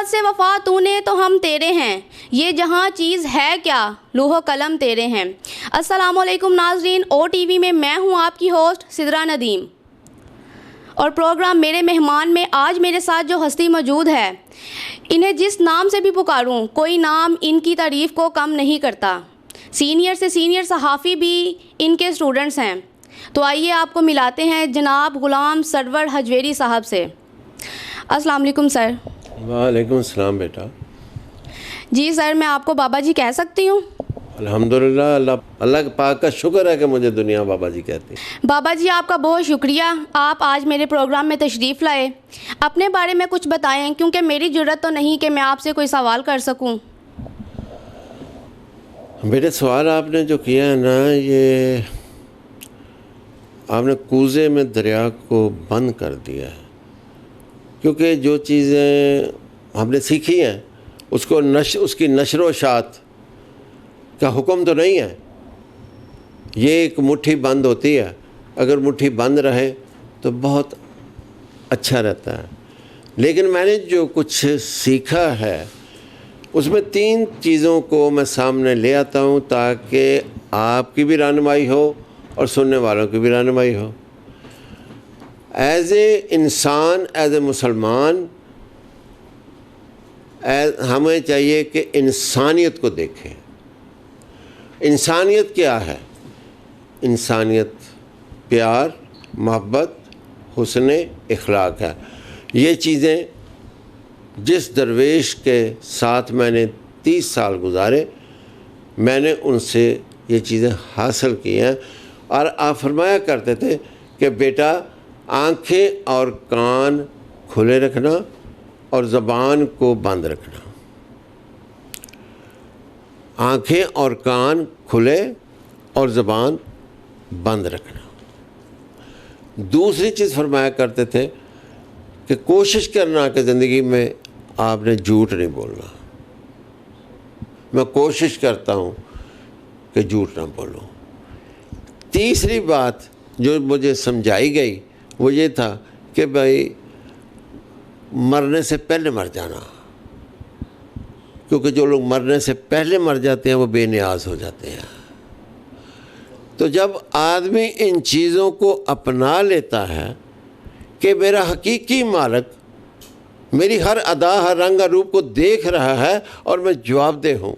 محبت سے وفا تو نے تو ہم تیرے ہیں، یہ جہاں چیز ہے کیا لوح و قلم تیرے ہیں۔ السلام علیکم ناظرین، او ٹی وی میں میں ہوں آپ کی ہوسٹ سدرا ندیم، اور پروگرام میرے مہمان میں آج میرے ساتھ جو ہستی موجود ہے، انہیں جس نام سے بھی پکاروں کوئی نام ان کی تعریف کو کم نہیں کرتا۔ سینئر سے سینئر صحافی بھی ان کے اسٹوڈنٹس ہیں، تو آئیے آپ کو ملاتے ہیں جناب غلام سرور حجویری صاحب سے۔ السلام علیکم سر۔ وعلیکم السلام بیٹا۔ جی سر، میں آپ کو بابا جی کہہ سکتی ہوں؟ الحمدللہ، اللہ پاک کا شکر ہے کہ مجھے دنیا بابا جی کہتی ہے۔ بابا جی آپ کا بہت شکریہ، آپ آج میرے پروگرام میں تشریف لائے۔ اپنے بارے میں کچھ بتائیں، کیونکہ میری جرت تو نہیں کہ میں آپ سے کوئی سوال کر سکوں۔ بیٹے سوال آپ نے جو کیا ہے نا، یہ آپ نے کوزے میں دریا کو بند کر دیا ہے، کیونکہ جو چیزیں ہم نے سیکھی ہیں اس کی نشر و اشاعت کا حکم تو نہیں ہے۔ یہ ایک مٹھی بند ہوتی ہے، اگر مٹھی بند رہے تو بہت اچھا رہتا ہے، لیکن میں نے جو کچھ سیکھا ہے اس میں 3 چیزوں کو میں سامنے لے آتا ہوں تاکہ آپ کی بھی رہنمائی ہو اور سننے والوں کی بھی رہنمائی ہو۔ ایز اے انسان، ایز اے مسلمان، ہمیں چاہیے کہ انسانیت کو دیکھیں۔ انسانیت کیا ہے؟ انسانیت پیار، محبت، حسن اخلاق ہے۔ یہ چیزیں جس درویش کے ساتھ میں نے 30 سال گزارے، میں نے ان سے یہ چیزیں حاصل کی ہیں، اور آپ فرمایا کرتے تھے کہ بیٹا آنکھیں اور کان کھلے رکھنا اور زبان کو بند رکھنا۔ آنکھیں اور کان کھلے اور زبان بند رکھنا۔ دوسری چیز فرمایا کرتے تھے کہ کوشش کرنا کہ زندگی میں آپ نے جھوٹ نہیں بولنا۔ میں کوشش کرتا ہوں کہ جھوٹ نہ بولوں۔ تیسری بات جو مجھے سمجھائی گئی وہ یہ تھا کہ بھائی مرنے سے پہلے مر جانا، کیونکہ جو لوگ مرنے سے پہلے مر جاتے ہیں وہ بے نیاز ہو جاتے ہیں۔ تو جب آدمی ان چیزوں کو اپنا لیتا ہے کہ میرا حقیقی مالک میری ہر ادا، ہر رنگ اور روپ کو دیکھ رہا ہے اور میں جواب دہ ہوں،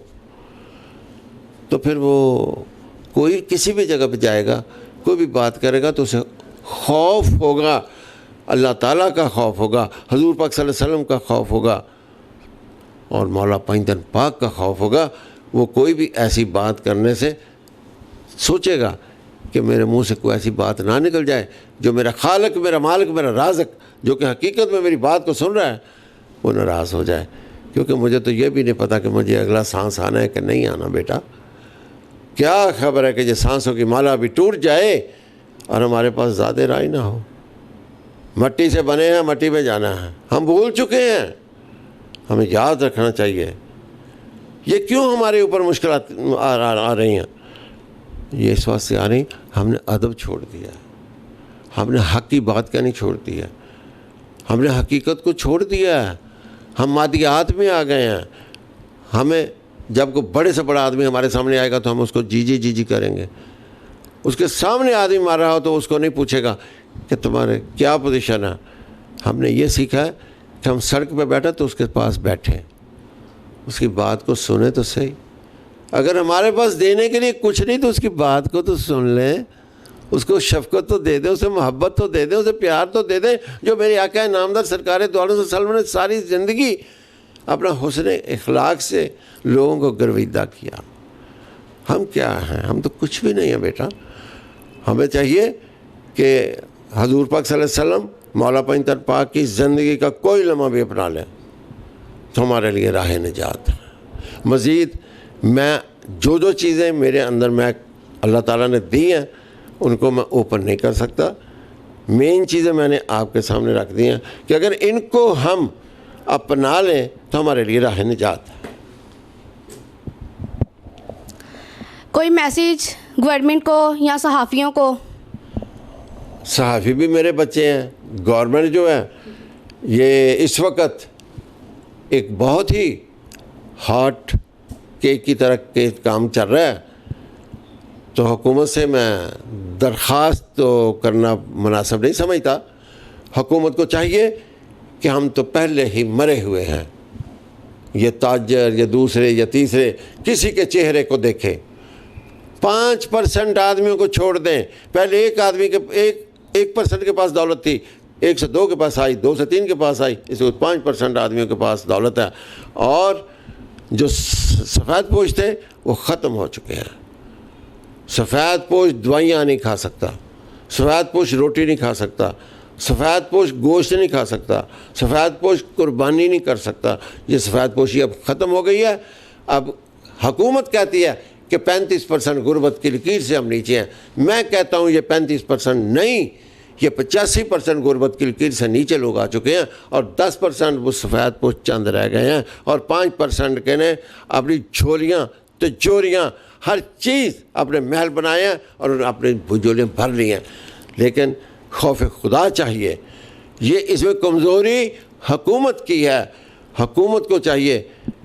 تو پھر وہ کوئی کسی بھی جگہ پہ جائے گا، کوئی بھی بات کرے گا تو اسے خوف ہوگا، اللہ تعالیٰ کا خوف ہوگا، حضور پاک صلی اللہ علیہ وسلم کا خوف ہوگا، اور مولا پائندن پاک کا خوف ہوگا۔ وہ کوئی بھی ایسی بات کرنے سے سوچے گا کہ میرے منہ سے کوئی ایسی بات نہ نکل جائے جو میرا خالق، میرا مالک، میرا رازق، جو کہ حقیقت میں میری بات کو سن رہا ہے، وہ ناراض ہو جائے۔ کیونکہ مجھے تو یہ بھی نہیں پتا کہ مجھے اگلا سانس آنا ہے کہ نہیں آنا۔ بیٹا کیا خبر ہے کہ یہ سانسوں کی مالا بھی ٹوٹ جائے اور ہمارے پاس زیادہ راہ نہ ہو۔ مٹی سے بنے ہیں، مٹی میں جانا ہے، ہم بھول چکے ہیں۔ ہمیں یاد رکھنا چاہیے یہ کیوں ہمارے اوپر مشکلات آ رہی ہیں۔ یہ اس واسطے سے آ رہی، ہم نے ادب چھوڑ دیا ہے، ہم نے حق کی بات کہنی چھوڑ دی ہے، ہم نے حقیقت کو چھوڑ دیا ہے، ہم مادیات میں آ گئے ہیں۔ ہمیں جب کوئی بڑے سے بڑا آدمی ہمارے سامنے آئے گا تو ہم اس کو جی جی جی جی کریں گے۔ اس کے سامنے آدمی مار رہا ہو تو اس کو نہیں پوچھے گا کہ تمہارے کیا پوزیشن ہے۔ ہم نے یہ سیکھا ہے کہ ہم سڑک پہ بیٹھے تو اس کے پاس بیٹھیں، اس کی بات کو سنیں تو صحیح۔ اگر ہمارے پاس دینے کے لیے کچھ نہیں تو اس کی بات کو تو سن لیں، اس کو شفقت تو دے دیں، اسے محبت تو دے دیں، اسے پیار تو دے دیں، جو میرے آقا نامدار سرکار دو عالم صلی اللہ علیہ وسلم نے ساری زندگی اپنا حسن اخلاق سے لوگوں کو گرویدہ کیا۔ ہم کیا ہیں؟ ہم تو کچھ بھی نہیں ہیں بیٹا۔ ہمیں چاہیے کہ حضور پاک صلی اللہ علیہ وسلم، مولا پائندن پاک کی زندگی کا کوئی لمحہ بھی اپنا لیں تو ہمارے لیے راہ نجات ہے۔ مزید میں جو چیزیں میرے اندر میں اللہ تعالیٰ نے دی ہیں ان کو میں اوپن نہیں کر سکتا۔ مین چیزیں میں نے آپ کے سامنے رکھ دی ہیں کہ اگر ان کو ہم اپنا لیں تو ہمارے لیے راہ نجات ہے۔ کوئی میسیج گورنمنٹ کو یا صحافیوں کو؟ صحافی بھی میرے بچے ہیں۔ گورنمنٹ جو ہے یہ اس وقت ایک بہت ہی ہاٹ کیک کی طرح کے کام چل رہا ہے، تو حکومت سے میں درخواست تو کرنا مناسب نہیں سمجھتا. حکومت کو چاہیے کہ ہم تو پہلے ہی مرے ہوئے ہیں. یہ تاجر یا دوسرے یا تیسرے کسی کے چہرے کو دیکھیں. 5% آدمیوں کو چھوڑ دیں. پہلے ایک آدمی کے 1% کے پاس دولت تھی، 1 سے 2 کے پاس آئی، 2 سے 3 کے پاس آئی، اس وقت 5% آدمیوں کے پاس دولت ہے. اور جو سفید پوش تھے وہ ختم ہو چکے ہیں. سفید پوش دوائیاں نہیں کھا سکتا، سفید پوش روٹی نہیں کھا سکتا، سفید پوش گوشت نہیں کھا سکتا، سفید پوش قربانی نہیں کر سکتا. یہ سفید پوشی اب ختم ہو گئی ہے. اب حکومت کہتی ہے کہ 35% غربت کی لکیر سے ہم نیچے ہیں. میں کہتا ہوں یہ 35% نہیں، یہ 85% غربت کی لکیر سے نیچے لوگ آ چکے ہیں، اور 10% وہ سفید پوش چند رہ گئے ہیں، اور 5% کے نے اپنی جھولیاں تجوریاں ہر چیز اپنے محل بنائے ہیں اور اپنی بھجولیاں بھر لی ہیں. لیکن خوف خدا چاہیے. یہ اس میں کمزوری حکومت کی ہے. حکومت کو چاہیے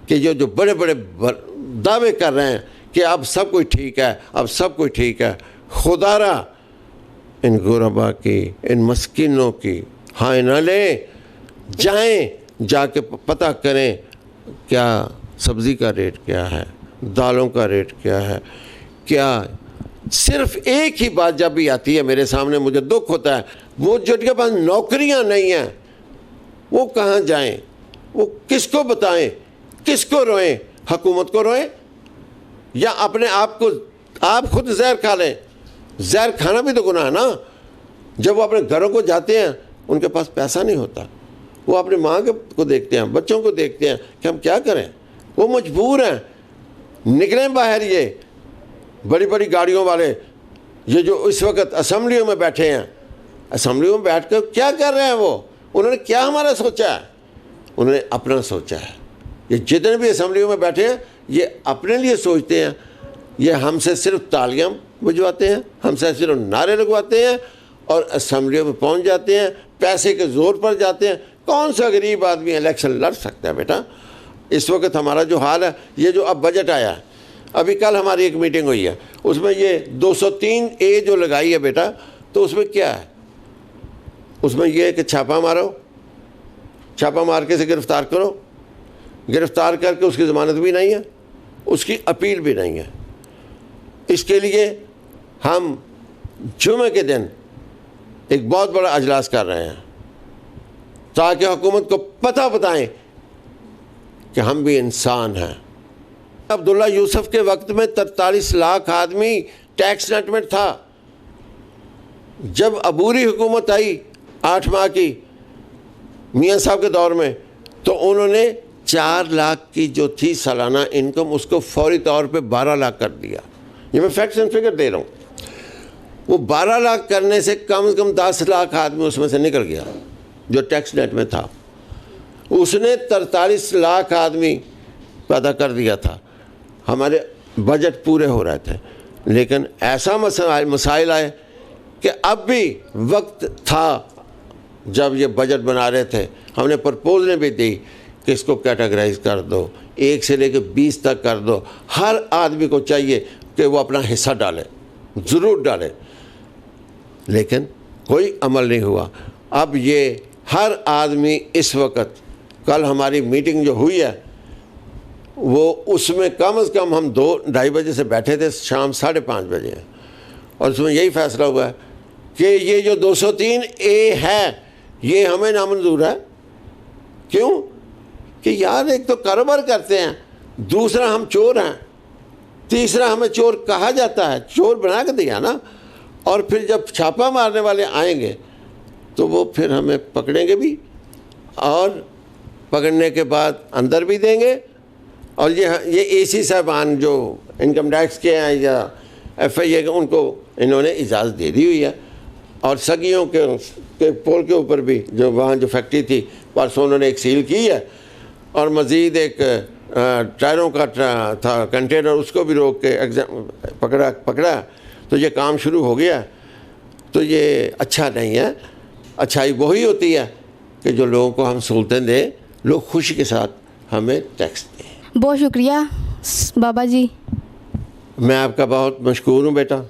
کہ جو بڑے بڑے دعوے کر رہے ہیں کہ اب سب کچھ ٹھیک ہے، اب سب کچھ ٹھیک ہے، خدا را ان غربا کی، ان مسکینوں کی ہائے نہ لیں. جائیں، جا کے پتہ کریں کیا سبزی کا ریٹ کیا ہے، دالوں کا ریٹ کیا ہے. کیا صرف ایک ہی بات جب بھی آتی ہے میرے سامنے مجھے دکھ ہوتا ہے، وہ جن کے پاس نوکریاں نہیں ہیں وہ کہاں جائیں، وہ کس کو بتائیں، کس کو روئیں؟ حکومت کو روئیں یا اپنے آپ کو؟ آپ خود زہر کھا لیں. زہر کھانا بھی تو گناہ ہے نا. جب وہ اپنے گھروں کو جاتے ہیں ان کے پاس پیسہ نہیں ہوتا، وہ اپنی ماں کو دیکھتے ہیں، بچوں کو دیکھتے ہیں کہ ہم کیا کریں. وہ مجبور ہیں. نکلیں باہر یہ بڑی بڑی گاڑیوں والے، یہ جو اس وقت اسمبلیوں میں بیٹھے ہیں، اسمبلیوں میں بیٹھ کر کیا کر رہے ہیں؟ وہ انہوں نے کیا ہمارا سوچا ہے؟ انہوں نے اپنا سوچا ہے. یہ جتنے بھی اسمبلیوں میں بیٹھے ہیں یہ اپنے لیے سوچتے ہیں. یہ ہم سے صرف تالیاں بجواتے ہیں، ہم سے صرف نعرے لگواتے ہیں اور اسمبلیوں میں پہنچ جاتے ہیں، پیسے کے زور پر جاتے ہیں. کون سا غریب آدمی الیکشن لڑ سکتا ہے بیٹا؟ اس وقت ہمارا جو حال ہے، یہ جو اب بجٹ آیا ہے، ابھی کل ہماری ایک میٹنگ ہوئی ہے، اس میں یہ 203A جو لگائی ہے بیٹا، تو اس میں کیا ہے؟ اس میں یہ ہے کہ چھاپا مارو، چھاپا مار کے سے گرفتار کرو، گرفتار کر کے اس کی ضمانت بھی نہیں ہے، اس کی اپیل بھی نہیں ہے. اس کے لیے ہم جمعہ کے دن ایک بہت بڑا اجلاس کر رہے ہیں تاکہ حکومت کو پتہ بتائیں کہ ہم بھی انسان ہیں. عبداللہ یوسف کے وقت میں 43 لاکھ آدمی ٹیکس نیٹ میں تھا. جب عبوری حکومت آئی 8 ماہ کی میاں صاحب کے دور میں، تو انہوں نے 4 لاکھ کی جو تھی سالانہ انکم، اس کو فوری طور پہ 12 لاکھ کر دیا. یہ میں فیکٹس اینڈ فگر دے رہا ہوں. وہ 12 لاکھ کرنے سے کم از کم 10 لاکھ آدمی اس میں سے نکل گیا جو ٹیکس نیٹ میں تھا. اس نے 43 لاکھ آدمی پیدا کر دیا تھا. ہمارے بجٹ پورے ہو رہے تھے، لیکن ایسا مسائل آئے کہ اب بھی وقت تھا جب یہ بجٹ بنا رہے تھے. ہم نے پرپوزلیں بھی دی کہ اس کو کیٹاگرائز کر دو، 1 سے لے کے 20 تک کر دو. ہر آدمی کو چاہیے کہ وہ اپنا حصہ ڈالے، ضرور ڈالے، لیکن کوئی عمل نہیں ہوا. اب یہ ہر آدمی اس وقت، کل ہماری میٹنگ جو ہوئی ہے وہ اس میں کم از کم ہم 2-2:30 بجے سے بیٹھے تھے، شام 5:30 بجے، اور اس میں یہی فیصلہ ہوا ہے کہ یہ جو 203A ہے یہ ہمیں نامنظور ہے. کیوں؟ کہ یار ایک تو کاروبار کرتے ہیں، دوسرا ہم چور ہیں، تیسرا ہمیں چور کہا جاتا ہے، چور بنا کے دیا نا. اور پھر جب چھاپا مارنے والے آئیں گے تو وہ پھر ہمیں پکڑیں گے بھی، اور پکڑنے کے بعد اندر بھی دیں گے. اور یہ AC صاحبان جو انکم ٹیکس کے ہیں یا FIA کے، ان کو انہوں نے اجازت دے دی ہوئی ہے. اور سگیوں کے پول کے اوپر بھی جو وہاں جو فیکٹری تھی پرسوں انہوں نے ایک سیل کی ہے، اور مزید ایک ٹائروں کا تھا کنٹینر، اس کو بھی روک کے پکڑا. تو یہ کام شروع ہو گیا. تو یہ اچھا نہیں ہے. اچھائی وہی ہوتی ہے کہ جو لوگوں کو ہم سہولتیں دیں، لوگ خوشی کے ساتھ ہمیں ٹیکس دیں. بہت شکریہ بابا جی. میں آپ کا بہت مشکور ہوں بیٹا,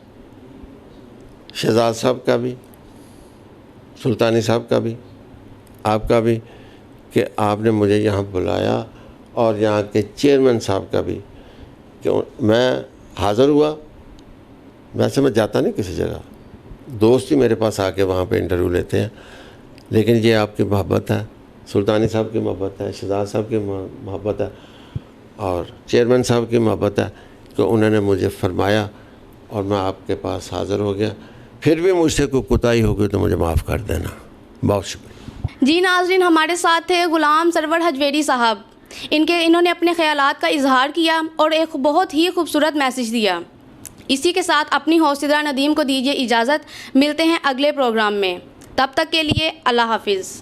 شہزاد صاحب کا بھی, سلطانی صاحب کا بھی, آپ کا بھی, کہ آپ نے مجھے یہاں بلایا, اور یہاں کے چیئرمین صاحب کا بھی, کہ میں حاضر ہوا. ویسے میں جاتا نہیں کسی جگہ, دوست ہی میرے پاس آ کے وہاں پہ انٹرویو لیتے ہیں, لیکن یہ آپ کی محبت ہے, سلطانی صاحب کی محبت ہے, شہزاد صاحب کی محبت ہے, اور چیئرمین صاحب کی محبت ہے کہ انہوں نے مجھے فرمایا اور میں آپ کے پاس حاضر ہو گیا. پھر بھی مجھ سے کوئی کوتاہی ہو گئی تو مجھے معاف کر دینا. بہت شکریہ. جی ناظرین, ہمارے ساتھ تھے غلام سرور حجویری صاحب. انہوں نے اپنے خیالات کا اظہار کیا اور ایک بہت ہی خوبصورت میسج دیا. اسی کے ساتھ اپنی ہوسٹ سدرا ندیم کو دیجیے اجازت. ملتے ہیں اگلے پروگرام میں, تب تک کے لیے اللہ حافظ.